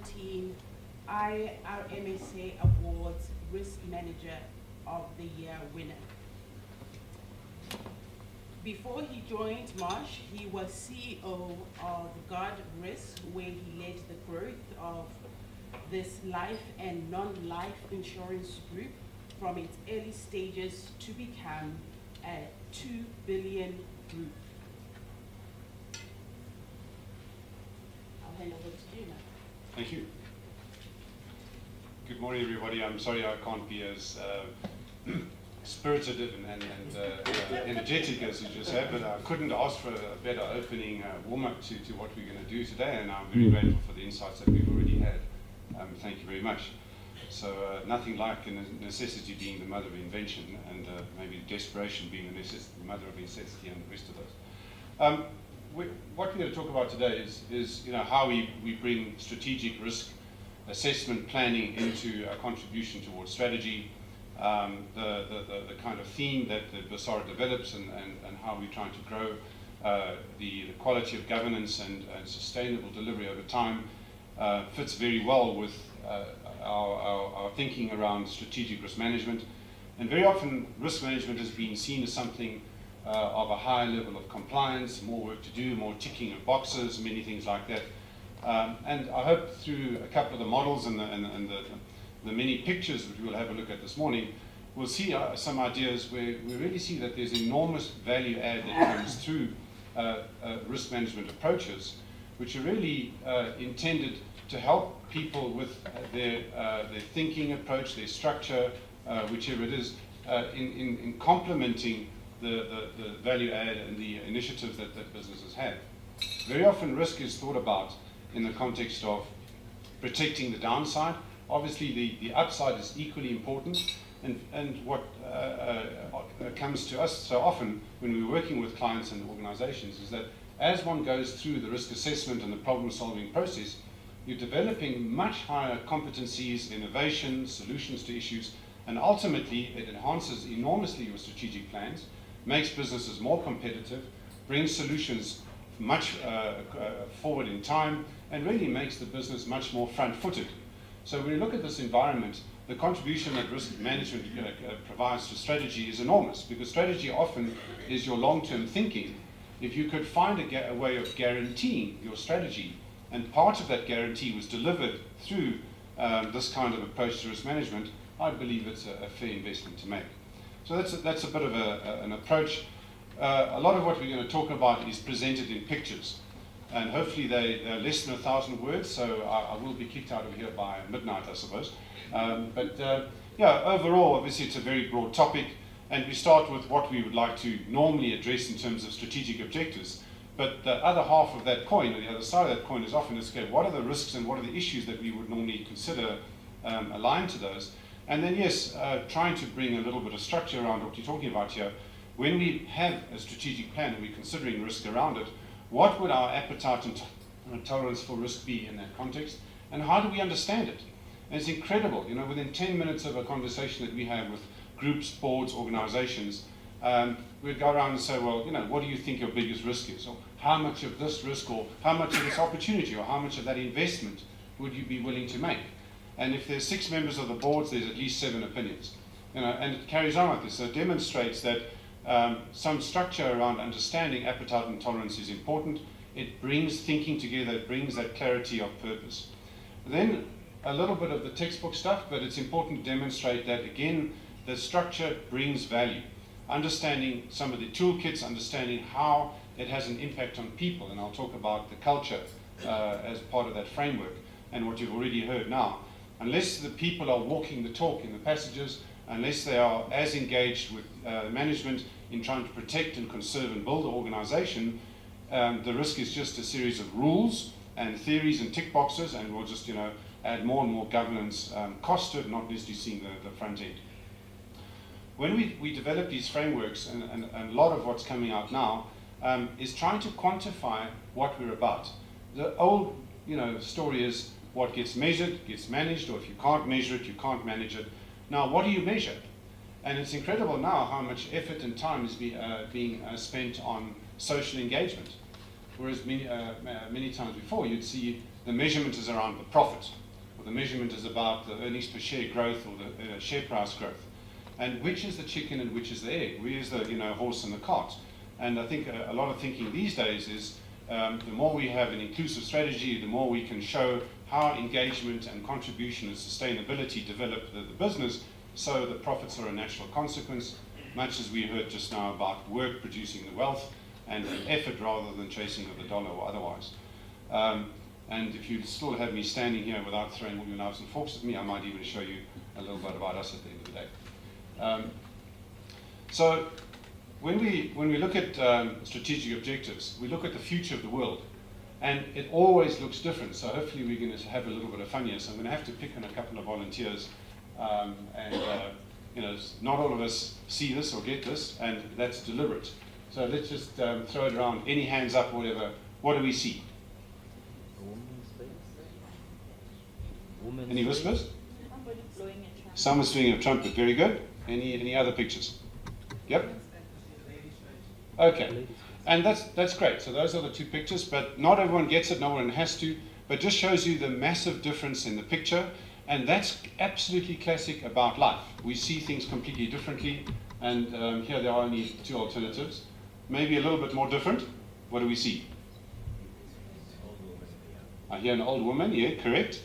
2017 IRMSA Awards Risk Manager of the Year winner. Before he joined Marsh, he was CEO of Guard Risk, where he led the growth of this life and non-life insurance group from its early stages to become a 2 billion group. I'll hand over to you now. Thank you. Good morning, everybody. I'm sorry I can't be as spirited and energetic as you just have, but I couldn't ask for a better opening warm-up to what we're going to do today, and I'm very grateful for the insights that we've already had. Thank you very much. So nothing like necessity being the mother of invention, and maybe desperation being the mother of necessity, and the rest of those. What we're going to talk about today is how we bring strategic risk assessment planning into a contribution towards strategy, the kind of theme that the Busara develops, and how we're trying to grow the quality of governance and sustainable delivery over time fits very well with our thinking around strategic risk management. And very often risk management has been seen as something of a higher level of compliance, more work to do, more ticking of boxes, many things like that. And I hope through a couple of the models and the many pictures that we will have a look at this morning, we'll see some ideas where we really see that there's enormous value add that comes through risk management approaches, which are really intended to help people with their thinking approach, their structure, whichever it is, in complementing the value add and the initiatives that businesses have. Very often risk is thought about in the context of protecting the downside. Obviously the upside is equally important, and what comes to us so often when we're working with clients and organizations is that as one goes through the risk assessment and the problem solving process, you're developing much higher competencies, innovation, solutions to issues, and ultimately it enhances enormously your strategic plans, makes businesses more competitive, brings solutions much forward in time, and really makes the business much more front-footed. So when you look at this environment, the contribution that risk management provides to strategy is enormous, because strategy often is your long-term thinking. If you could find a way of guaranteeing your strategy, and part of that guarantee was delivered through this kind of approach to risk management, I believe it's a fair investment to make. So that's a bit of an approach. A lot of what we're going to talk about is presented in pictures, and hopefully they're less than 1,000 words, so I will be kicked out of here by midnight, I suppose. Yeah, overall, obviously it's a very broad topic, and we start with what we would like to normally address in terms of strategic objectives. But the other half of that coin, or the other side of that coin, is often okay, what are the risks and what are the issues that we would normally consider aligned to those? And then yes, trying to bring a little bit of structure around what you're talking about here. When we have a strategic plan and we're considering risk around it, what would our appetite and tolerance for risk be in that context? And how do we understand it? And it's incredible, within 10 minutes of a conversation that we have with groups, boards, organizations, we'd go around and say, well, what do you think your biggest risk is? Or how much of this risk, or how much of this opportunity, or how much of that investment would you be willing to make? And if there's 6 members of the boards, there's at least 7 opinions. And it carries on like this. So it demonstrates that some structure around understanding appetite and tolerance is important. It brings thinking together, it brings that clarity of purpose. Then a little bit of the textbook stuff, but it's important to demonstrate that, again, the structure brings value. Understanding some of the toolkits, understanding how it has an impact on people, and I'll talk about the culture as part of that framework, and what you've already heard now. Unless the people are walking the talk in the passages, unless they are as engaged with management in trying to protect and conserve and build the organization, the risk is just a series of rules and theories and tick boxes, and we'll just add more and more governance cost to it, not necessarily seeing the front end. When we develop these frameworks, and a lot of what's coming out now is trying to quantify what we're about. The old story is what gets measured gets managed, or if you can't measure it, you can't manage it. Now, what do you measure? And it's incredible now how much effort and time is being spent on social engagement. Whereas many times before, you'd see the measurement is around the profit, or the measurement is about the earnings per share growth or the share price growth. And which is the chicken and which is the egg? Where is the horse and the cart? And I think a lot of thinking these days is the more we have an inclusive strategy, the more we can show how engagement and contribution and sustainability develop the business, so the profits are a natural consequence, much as we heard just now about work producing the wealth and the effort rather than chasing of the dollar or otherwise. And if you still have me standing here without throwing all your knives and forks at me, I might even show you a little bit about us at the end of the day. So when we look at strategic objectives, we look at the future of the world, and it always looks different. So hopefully we're going to have a little bit of fun here. So I'm going to have to pick on a couple of volunteers, not all of us see this or get this, and that's deliberate. So let's just throw it around. Any hands up, whatever. What do we see? Any whispers? Somebody blowing a trumpet. Someone's doing a trumpet. Very good. Any other pictures? Yep. Okay. And that's great. So those are the two pictures, but not everyone gets it, no one has to, but just shows you the massive difference in the picture, and that's absolutely classic about life. We see things completely differently, and here there are only two alternatives. Maybe a little bit more different. What do we see? I hear an old woman, yeah, correct.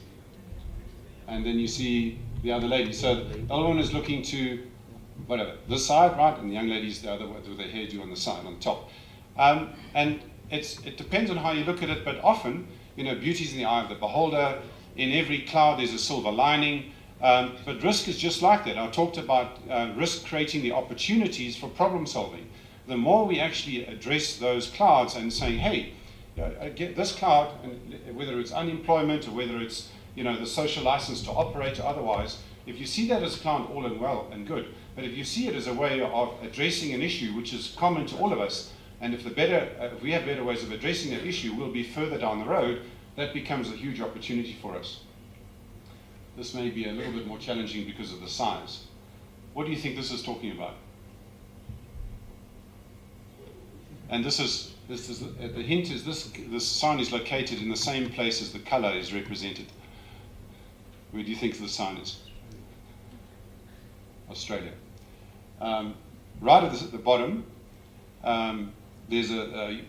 And then you see the other lady. So the old woman is looking to, whatever, this side, right? And the young lady's the other one with the hairdo on the side, on top. And it depends on how you look at it, but often, beauty's in the eye of the beholder. In every cloud there's a silver lining. But risk is just like that. I talked about risk creating the opportunities for problem solving. The more we actually address those clouds and saying, hey, get this cloud, and whether it's unemployment or whether it's the social license to operate or otherwise, if you see that as a cloud, all and well and good. But if you see it as a way of addressing an issue which is common to all of us, and if we have better ways of addressing that issue, we'll be further down the road, that becomes a huge opportunity for us. This may be a little bit more challenging because of the size. What do you think this is talking about? And the hint is this sign is located in the same place as the color is represented. Where do you think the sign is? Australia. Right at the bottom, there's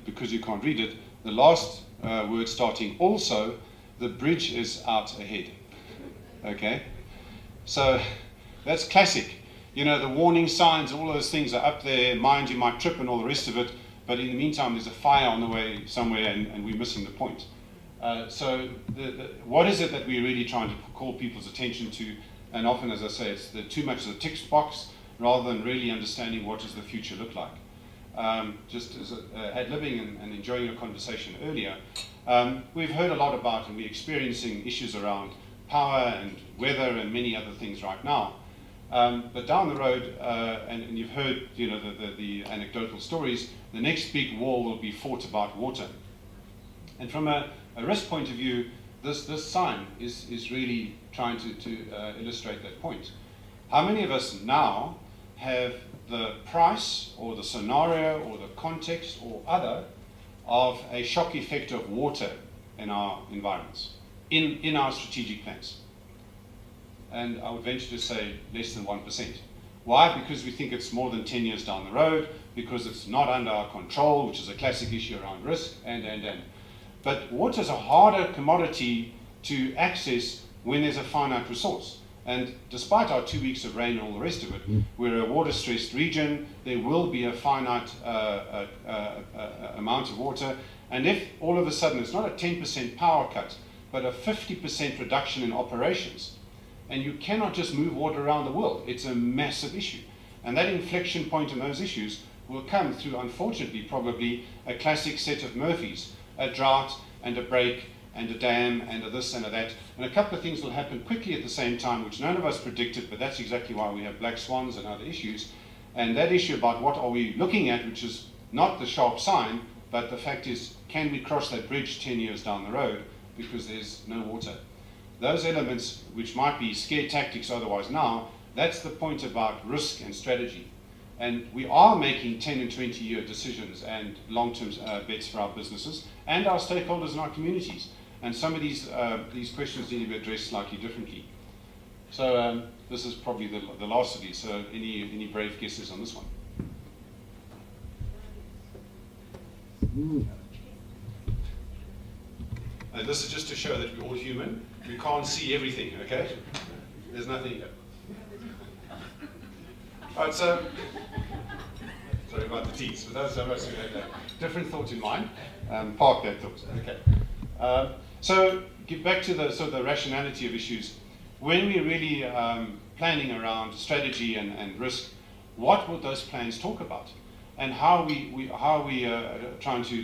because you can't read it, the last word starting also, the bridge is out ahead. Okay? So that's classic. The warning signs, all those things are up there, mind you might trip and all the rest of it, but in the meantime there's a fire on the way somewhere and we're missing the point. So what is it that we're really trying to call people's attention to? And often, as I say, it's too much of a tick box rather than really understanding what does the future look like. Just as ad-libbing and enjoying your conversation earlier, we've heard a lot about and we're experiencing issues around power and weather and many other things right now. But down the road, and you've heard the anecdotal stories, the next big war will be fought about water. And from a risk point of view, this sign is really trying to illustrate that point. How many of us now have the price or the scenario or the context or other of a shock effect of water in our environments, in our strategic plans? And I would venture to say less than 1%. Why? Because we think it's more than 10 years down the road, because it's not under our control, which is a classic issue around risk, and. But water is a harder commodity to access when there's a finite resource. And despite our 2 weeks of rain and all the rest of it, we're a water-stressed region. There will be a finite amount of water. And if all of a sudden it's not a 10% power cut, but a 50% reduction in operations, and you cannot just move water around the world, it's a massive issue. And that inflection point in those issues will come through, unfortunately, probably a classic set of Murphys. A drought and a break and a dam and a this and a that. And a couple of things will happen quickly at the same time, which none of us predicted, but that's exactly why we have black swans and other issues. And that issue about what are we looking at, which is not the sharp sign, but the fact is, can we cross that bridge 10 years down the road because there's no water? Those elements, which might be scare tactics otherwise now, that's the point about risk and strategy. And we are making 10 and 20 year decisions and long-term bets for our businesses. and our stakeholders in our communities. And some of these questions need to be addressed slightly differently. So this is probably the last of these. So any brave guesses on this one? And this is just to show that we're all human. We can't see everything, okay? There's nothing here. All right, so, sorry about the tease, but that's most of a different thought in mind. Park that thought, okay. So, get back to the sort of the rationality of issues. When we're really planning around strategy and risk, what would those plans talk about? And how are we trying to,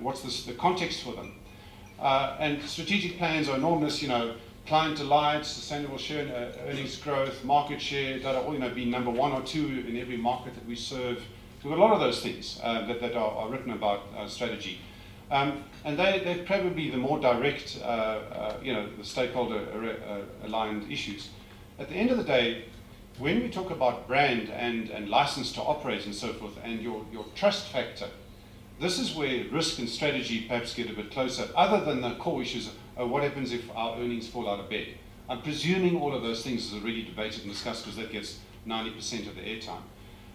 what's the context for them? And strategic plans are enormous, client delight, sustainable share earnings growth, market share, that are all, being number 1 or 2 in every market that we serve. So a lot of those things that are written about strategy. And they're probably the more direct, the stakeholder aligned issues. At the end of the day, when we talk about brand and license to operate and so forth, and your trust factor, this is where risk and strategy perhaps get a bit closer, other than the core issues of what happens if our earnings fall out of bed. I'm presuming all of those things is already debated and discussed because that gets 90% of the airtime.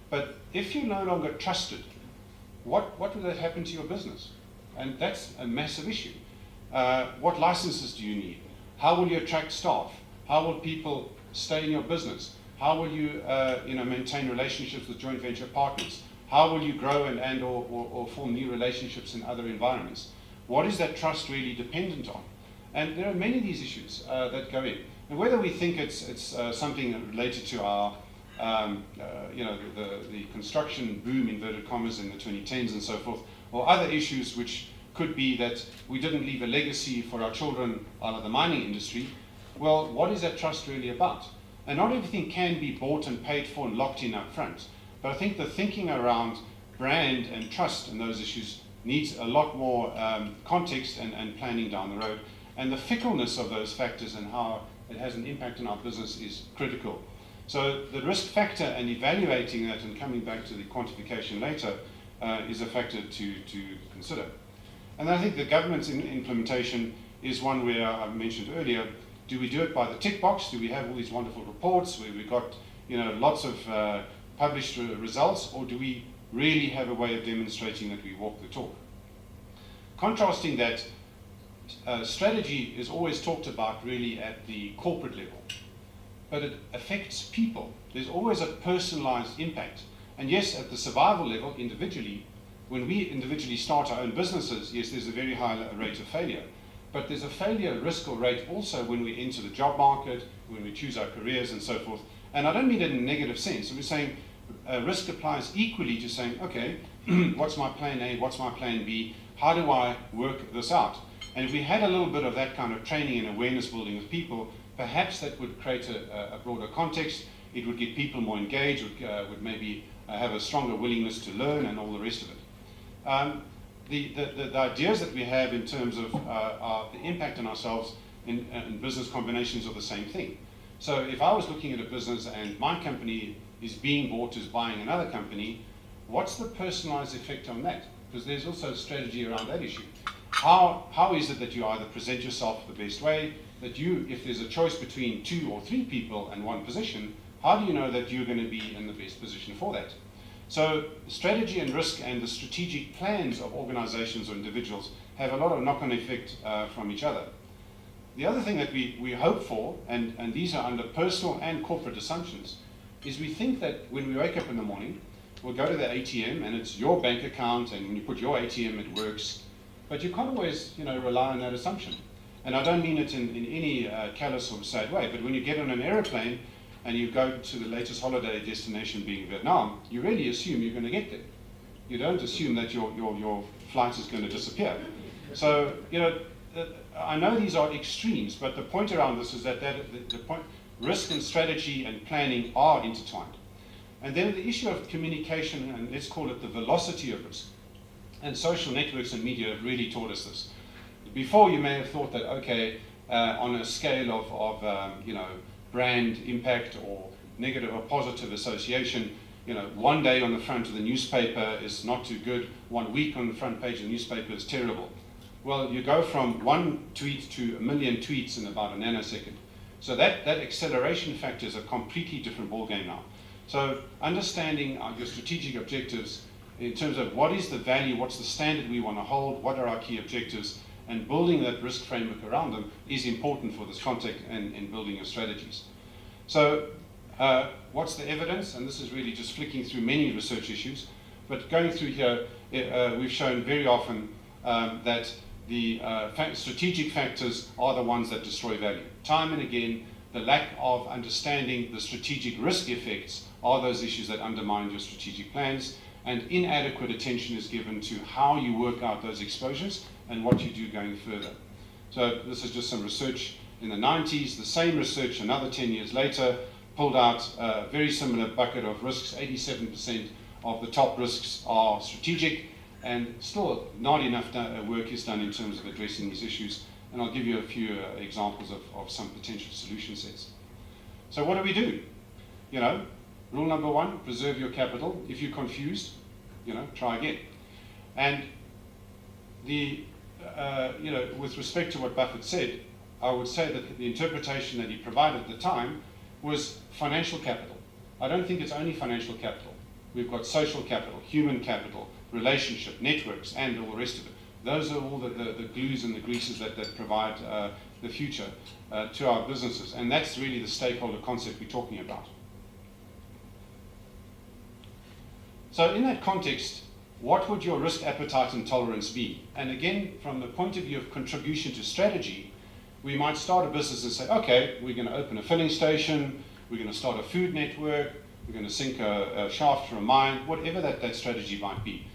But if you're no longer trusted, what will that happen to your business? And that's a massive issue. What licenses do you need? How will you attract staff? How will people stay in your business? How will you, maintain relationships with joint venture partners? How will you grow and or form new relationships in other environments? What is that trust really dependent on? And there are many of these issues that go in. And whether we think it's something related to our, the construction boom, inverted commas, in the 2010s and so forth, or other issues which could be that we didn't leave a legacy for our children out of the mining industry, well, what is that trust really about? And not everything can be bought and paid for and locked in up front. But I think the thinking around brand and trust and those issues needs a lot more context and planning down the road. And the fickleness of those factors and how it has an impact on our business is critical. So the risk factor and evaluating that and coming back to the quantification later is a factor to consider. And I think the government's implementation is one where I mentioned earlier, do we do it by the tick box? Do we have all these wonderful reports where we've got lots of published results, or do we really have a way of demonstrating that we walk the talk? Contrasting that, strategy is always talked about really at the corporate level, but it affects people. There's always a personalized impact. And yes, at the survival level, individually, when we individually start our own businesses, yes, there's a very high rate of failure. But there's a failure risk or rate also when we enter the job market, when we choose our careers and so forth. And I don't mean it in a negative sense. I'm saying risk applies equally to saying, okay, what's my plan A, what's my plan B, how do I work this out? And if we had a little bit of that kind of training and awareness building with people, perhaps that would create a broader context. It would get people more engaged, would maybe have a stronger willingness to learn and all the rest of it. The ideas that we have in terms of the impact on ourselves in business combinations are the same thing. So if I was looking at a business and my company is being bought as buying another company, what's the personalized effect on that? Because there's also strategy around that issue. How is it that you either present yourself the best way, that you, if there's a choice between 2 or 3 people and one position, how do you know that you're going to be in the best position for that? So strategy and risk and the strategic plans of organizations or individuals have a lot of knock-on effect from each other. The other thing that we hope for, and these are under personal and corporate assumptions, is we think that when we wake up in the morning, we'll go to the ATM and it's your bank account, and when you put your ATM, it works. But you can't always rely on that assumption. And I don't mean it in any callous or sad way, but when you get on an aeroplane and you go to the latest holiday destination being Vietnam, you really assume you're going to get there. You don't assume that your flight is going to disappear. So, I know these are extremes, but the point around this is that the point, risk and strategy and planning are intertwined. And then the issue of communication, and let's call it the velocity of risk. And social networks and media have really taught us this. Before, you may have thought that, okay, on a scale of brand impact or negative or positive association, one day on the front of the newspaper is not too good, 1 week on the front page of the newspaper is terrible. Well, you go from one tweet to 1 million tweets in about a nanosecond. So that acceleration factor is a completely different ballgame now. So understanding your strategic objectives in terms of what is the value, what's the standard we want to hold, what are our key objectives, and building that risk framework around them is important for this context and in building your strategies. So what's the evidence? And this is really just flicking through many research issues. But going through here, we've shown very often that the strategic factors are the ones that destroy value. Time and again, the lack of understanding the strategic risk effects are those issues that undermine your strategic plans, and inadequate attention is given to how you work out those exposures and what you do going further. So this is just some research in the 90s, the same research another 10 years later pulled out a very similar bucket of risks. 87% of the top risks are strategic, and still not enough work is done in terms of addressing these issues. And I'll give you a few examples of some potential solution sets. So what do? Rule number 1, preserve your capital. If you're confused, try again. And with respect to what Buffett said, I would say that the interpretation that he provided at the time was financial capital. I don't think it's only financial capital. We've got social capital, human capital, relationship, networks, and all the rest of it. Those are all the glues and the greases that provide the future to our businesses. And that's really the stakeholder concept we're talking about. So in that context, what would your risk appetite and tolerance be? And again, from the point of view of contribution to strategy, we might start a business and say, okay, we're going to open a filling station, we're going to start a food network, we're going to sink a shaft for a mine, whatever that strategy might be.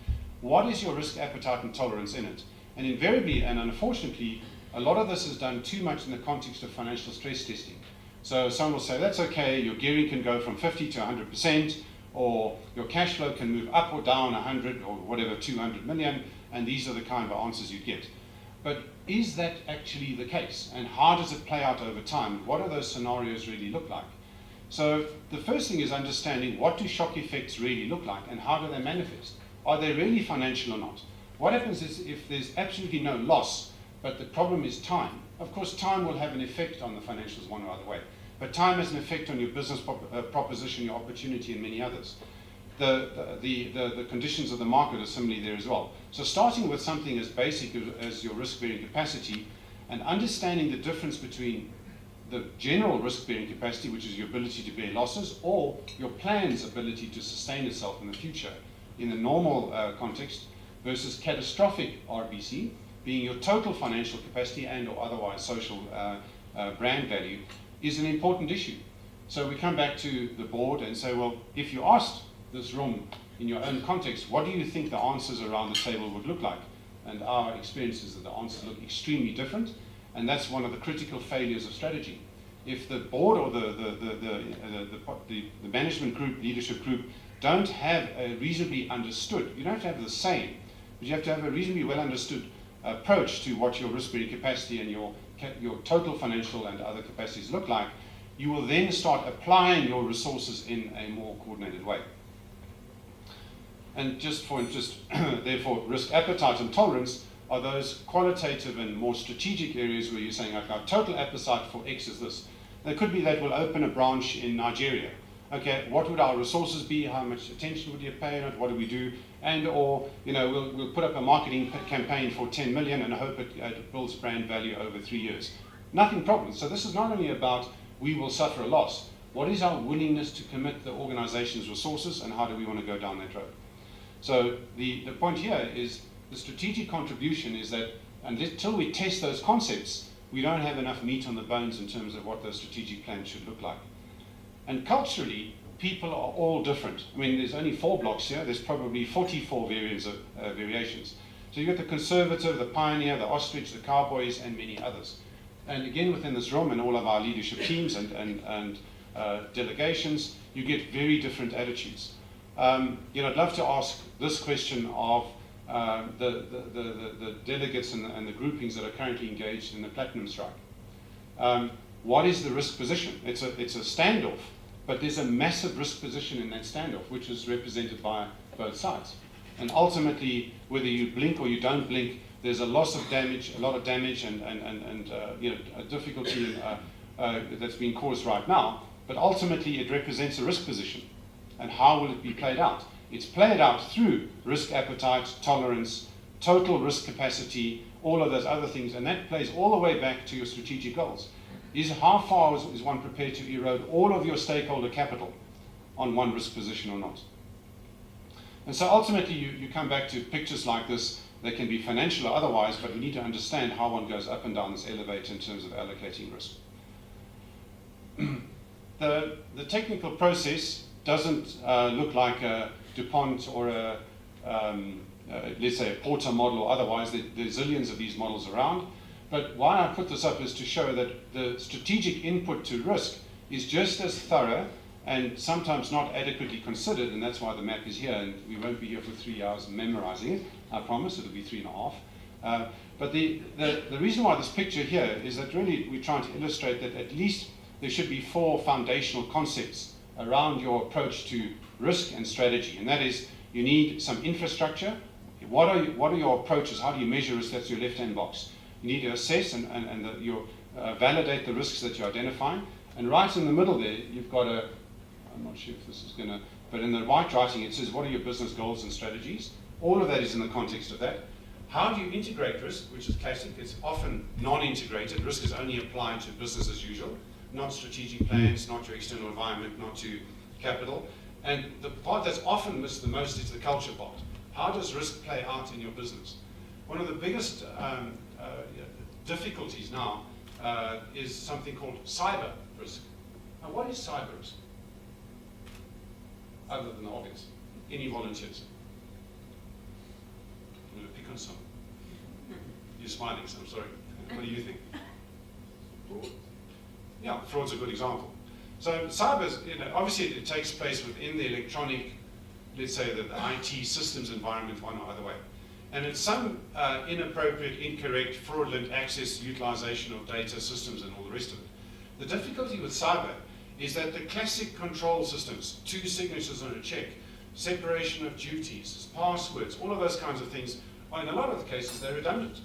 What is your risk appetite and tolerance in it? And invariably, and unfortunately, a lot of this is done too much in the context of financial stress testing. So some will say, that's okay, your gearing can go from 50 to 100%, or your cash flow can move up or down 100 or whatever, 200 million, and these are the kind of answers you get. But is that actually the case? And how does it play out over time? What do those scenarios really look like? So the first thing is understanding, what do shock effects really look like, and how do they manifest? Are they really financial or not? What happens is if there's absolutely no loss, but the problem is time. Of course, time will have an effect on the financials one or other way. But time has an effect on your business proposition, your opportunity, and many others. The conditions of the market are similarly there as well. So starting with something as basic as your risk-bearing capacity, and understanding the difference between the general risk-bearing capacity, which is your ability to bear losses, or your plan's ability to sustain itself in the future in a normal context, versus catastrophic RBC, being your total financial capacity and or otherwise social brand value, is an important issue. So we come back to the board and say, well, if you asked this room in your own context, what do you think the answers around the table would look like? And our experience is that the answers look extremely different, and that's one of the critical failures of strategy. If the board or the management group, leadership group, don't have a reasonably understood, you don't have to have the same, but you have to have a reasonably well understood approach to what your risk-bearing capacity and your total financial and other capacities look like, you will then start applying your resources in a more coordinated way. And just for interest, therefore, risk appetite and tolerance are those qualitative and more strategic areas where you're saying, okay, our total appetite for X is this. There could be that we'll open a branch in Nigeria. Okay, what would our resources be? How much attention would you pay on it? What do we do? And or, we'll put up a marketing campaign for 10 million and hope it builds brand value over 3 years. Nothing problem. So this is not only about we will suffer a loss. What is our willingness to commit the organization's resources, and how do we want to go down that road? So the point here is the strategic contribution is that until we test those concepts, we don't have enough meat on the bones in terms of what those strategic plans should look like. And culturally, people are all different. I mean, there's only 4 blocks here. There's probably 44 variations. So you've got the conservative, the pioneer, the ostrich, the cowboys, and many others. And again, within this room and all of our leadership teams and delegations, you get very different attitudes. I'd love to ask this question of the delegates and the groupings that are currently engaged in the Platinum Strike. What is the risk position? It's a standoff, but there's a massive risk position in that standoff, which is represented by both sides. And ultimately, whether you blink or you don't blink, there's a loss of damage, a lot of damage, and you know, a difficulty that's being caused right now. But ultimately, it represents a risk position. And how will it be played out? It's played out through risk appetite, tolerance, total risk capacity, all of those other things, and that plays all the way back to your strategic goals. Is how far is one prepared to erode all of your stakeholder capital on one risk position or not? And so ultimately you come back to pictures like this. They can be financial or otherwise, but we need to understand how one goes up and down this elevator in terms of allocating risk. The technical process doesn't look like a DuPont or a let's say a Porter model or otherwise. There's zillions of these models around. But why I put this up is to show that the strategic input to risk is just as thorough and sometimes not adequately considered, and that's why the map is here, and we won't be here for 3 hours memorizing it. I promise it'll be 3.5. But the reason why this picture here is that really we're trying to illustrate that at least there should be 4 foundational concepts around your approach to risk and strategy, and that is you need some infrastructure. What are your approaches? How do you measure risk? That's your left-hand box. You need to assess and validate the risks that you're identifying. And right in the middle there, you've got I'm not sure if this is going to, but in the white writing it says, what are your business goals and strategies? All of that is in the context of that. How do you integrate risk, which is classic? It's often non-integrated. Risk is only applied to business as usual, not strategic plans, not your external environment, not to capital. And the part that's often missed the most is the culture part. How does risk play out in your business? One of the biggest difficulties now is something called cyber risk. Now, what is cyber risk? Other than the obvious. Any volunteers? I'm going to pick on some. You're smiling, so I'm sorry. What do you think? Fraud. Yeah, fraud's a good example. So cyber, obviously it takes place within the electronic, let's say the IT systems environment, one or other way. And it's some inappropriate, incorrect, fraudulent access, utilization of data systems and all the rest of it. The difficulty with cyber is that the classic control systems, 2 signatures on a check, separation of duties, passwords, all of those kinds of things, are in a lot of the cases, they're redundant.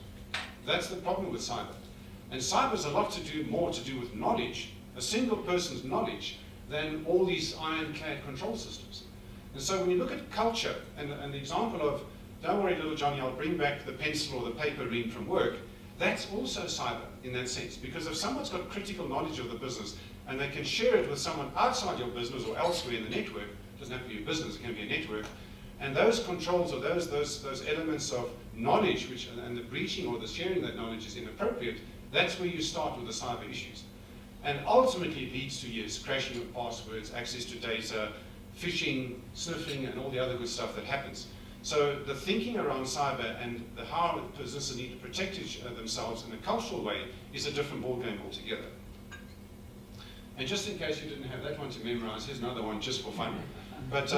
That's the problem with cyber. And cyber has a lot more to do with knowledge, a single person's knowledge, than all these ironclad control systems. And so when you look at culture, and the example of, don't worry little Johnny, I'll bring back the pencil or the paper ream from work, that's also cyber in that sense. Because if someone's got critical knowledge of the business and they can share it with someone outside your business or elsewhere in the network, it doesn't have to be a business, it can be a network, and those controls or those elements of knowledge and the breaching or the sharing of that knowledge is inappropriate, that's where you start with the cyber issues. And ultimately it leads to, yes, crashing of passwords, access to data, phishing, sniffing, and all the other good stuff that happens. So the thinking around cyber and how businesses need to protect themselves in a cultural way is a different ballgame altogether. And just in case you didn't have that one to memorize, here's another one just for fun. But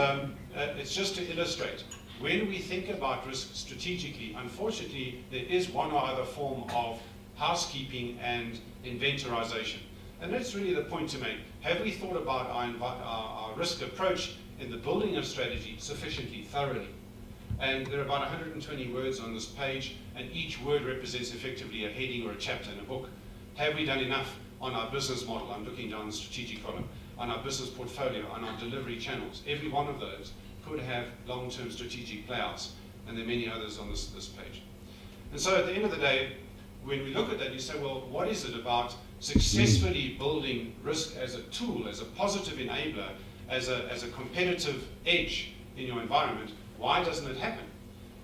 it's just to illustrate. When we think about risk strategically, unfortunately, there is one or other form of housekeeping and inventorization. And that's really the point to make. Have we thought about our risk approach in the building of strategy sufficiently thoroughly? And there are about 120 words on this page, and each word represents effectively a heading or a chapter in a book. Have we done enough on our business model? I'm looking down the strategic column. On our business portfolio, on our delivery channels. Every one of those could have long-term strategic playouts, and there are many others on this page. And so at the end of the day, when we look at that, you say, well, what is it about successfully building risk as a tool, as a positive enabler, as a competitive edge in your environment? Why doesn't it happen?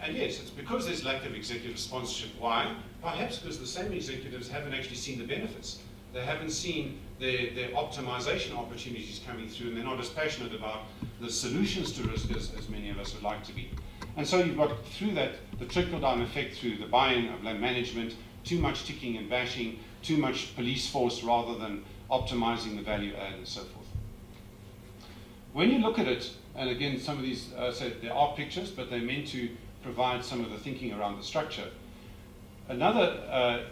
And yes, it's because there's lack of executive sponsorship. Why? Perhaps because the same executives haven't actually seen the benefits. They haven't seen their optimization opportunities coming through, and they're not as passionate about the solutions to risk as many of us would like to be. And so you've got, through that, the trickle-down effect through the buy-in of land management, too much ticking and bashing, too much police force rather than optimizing the value add and so forth. When you look at it, and again, some of these said there are pictures, but they're meant to provide some of the thinking around the structure. Another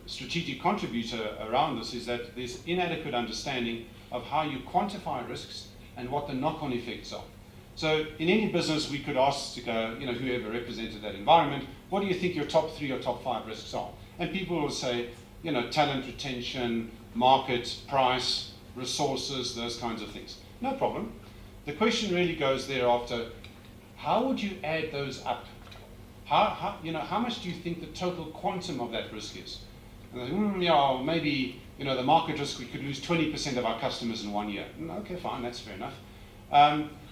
strategic contributor around this is that there's inadequate understanding of how you quantify risks and what the knock-on effects are. So in any business, we could ask whoever represented that environment, what do you think your top 3 or top 5 risks are? And people will say, talent retention, market, price, resources, those kinds of things. No problem. The question really goes thereafter, how would you add those up? How much do you think the total quantum of that risk is? And they say, maybe, the market risk, we could lose 20% of our customers in 1 year. Okay, fine, that's fair enough.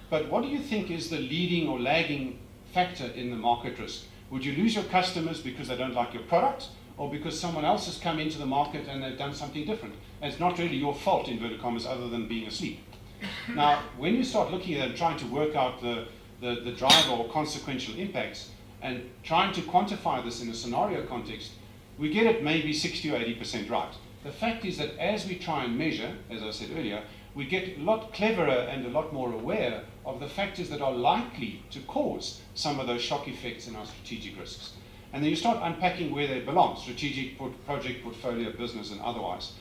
But what do you think is the leading or lagging factor in the market risk? Would you lose your customers because they don't like your product, or because someone else has come into the market and they've done something different? And it's not really your fault, inverted commas, other than being asleep. Now, when you start looking at it and trying to work out the driver or consequential impacts, and trying to quantify this in a scenario context, we get it maybe 60 or 80% right. The fact is that as we try and measure, as I said earlier, we get a lot cleverer and a lot more aware of the factors that are likely to cause some of those shock effects in our strategic risks. And then you start unpacking where they belong, strategic, project, portfolio, business, and otherwise.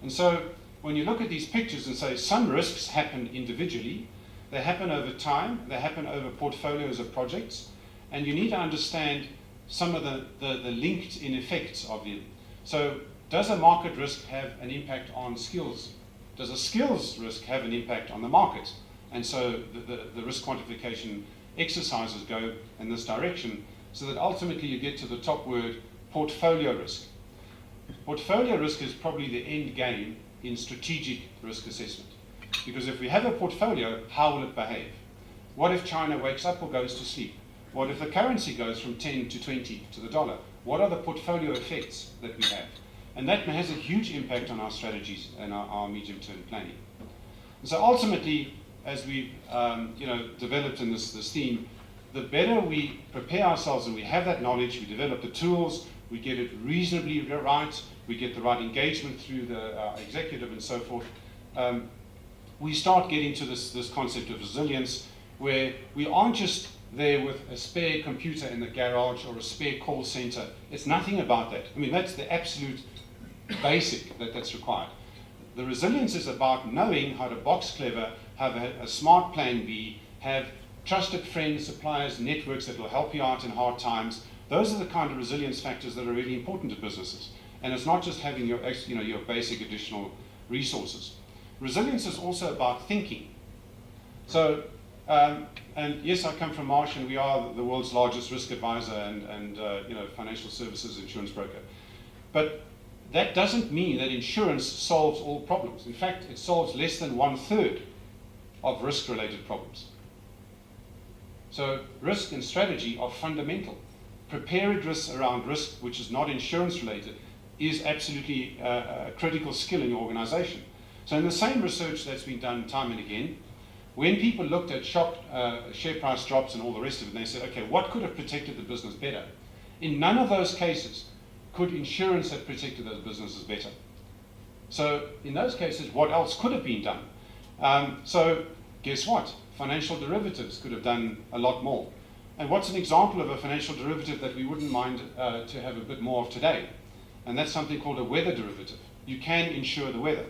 And so when you look at these pictures and say some risks happen individually, they happen over time, they happen over portfolios of projects, and you need to understand some of the linked in effects of them. So does a market risk have an impact on skills? Does a skills risk have an impact on the market? And so the risk quantification exercises go in this direction, so that ultimately you get to the top word, portfolio risk. Portfolio risk is probably the end game in strategic risk assessment. Because if we have a portfolio, how will it behave? What if China wakes up or goes to sleep? What if the currency goes from 10 to 20 to the dollar? What are the portfolio effects that we have? And that has a huge impact on our strategies and our medium-term planning. And so ultimately, as we've developed in this theme, the better we prepare ourselves and we have that knowledge, we develop the tools, we get it reasonably right, we get the right engagement through the executive and so forth, we start getting to this concept of resilience, where we aren't just there with a spare computer in the garage or a spare call center. It's nothing about that. I mean, that's the absolute basic that's required. The resilience is about knowing how to box clever, have a smart plan B, have trusted friends, suppliers, networks that will help you out in hard times. Those are the kind of resilience factors that are really important to businesses. And it's not just having your basic additional resources. Resilience is also about thinking. So, and yes, I come from Marsh, and we are the world's largest risk advisor and financial services insurance broker. But that doesn't mean that insurance solves all problems. In fact, it solves less than 1/3 of risk-related problems. So risk and strategy are fundamental. Preparedness around risk, which is not insurance-related, is absolutely a critical skill in your organization. So in the same research that's been done time and again, when people looked at shock share price drops and all the rest of it, and they said, okay, what could have protected the business better? In none of those cases could insurance have protected those businesses better. So in those cases, what else could have been done? So guess what? Financial derivatives could have done a lot more. And what's an example of a financial derivative that we wouldn't mind to have a bit more of today? And that's something called a weather derivative. You can insure the weather.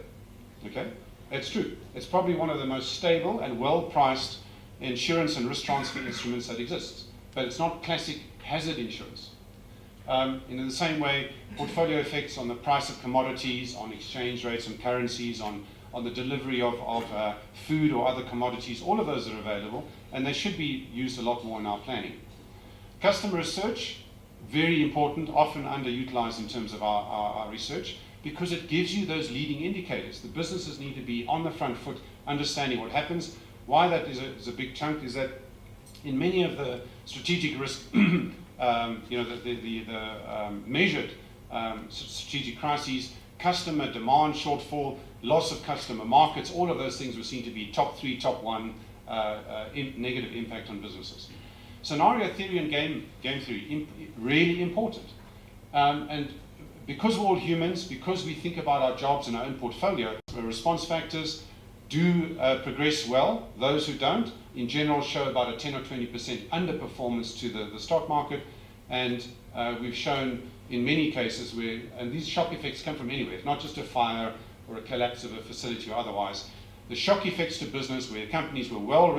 Okay? It's true. It's probably one of the most stable and well-priced insurance and risk transfer instruments that exists. But it's not classic hazard insurance. In the same way, portfolio effects on the price of commodities, on exchange rates and currencies, on the delivery of food or other commodities, all of those are available, and they should be used a lot more in our planning. Customer research, very important, often underutilized in terms of our research, because it gives you those leading indicators. The businesses need to be on the front foot, understanding what happens. Why that is a big chunk is that in many of the strategic risk, measured strategic crises, customer demand shortfall, loss of customer markets, all of those things were seen to be top 3, top 1 negative impact on businesses. Scenario theory and game theory, really important. And because we're all humans, because we think about our jobs and our own portfolio, response factors do progress well. Those who don't, in general, show about a 10 or 20% underperformance to the stock market. And we've shown in many cases where, and these shock effects come from anywhere, not just a fire or a collapse of a facility or otherwise, The shock effects to business, where companies were well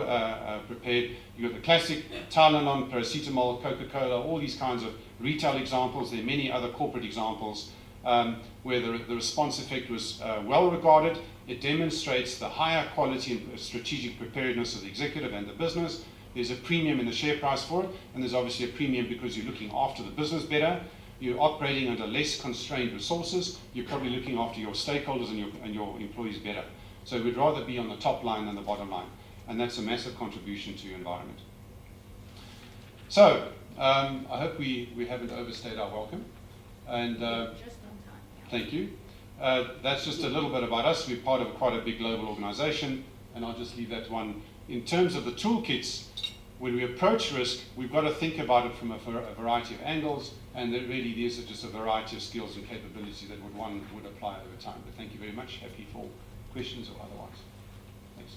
prepared. You got the classic Tylenol, paracetamol, Coca-Cola, all these kinds of retail examples. There are many other corporate examples where the response effect was well regarded. It demonstrates the higher quality and strategic preparedness of the executive and the business. There's a premium in the share price for it, and there's obviously a premium because you're looking after the business better. You're operating under less constrained resources. You're probably looking after your stakeholders and your employees better. So we'd rather be on the top line than the bottom line. And that's a massive contribution to your environment. So I hope we haven't overstayed our welcome. And Just on time. Yeah. thank you. That's just a little bit about us. We're part of quite a big global organization. And I'll just leave that one. In terms of the toolkits, when we approach risk, we've got to think about it from a variety of angles. And that really these are just a variety of skills and capabilities that one would apply over time. But thank you very much. Happy for questions or otherwise. Thanks.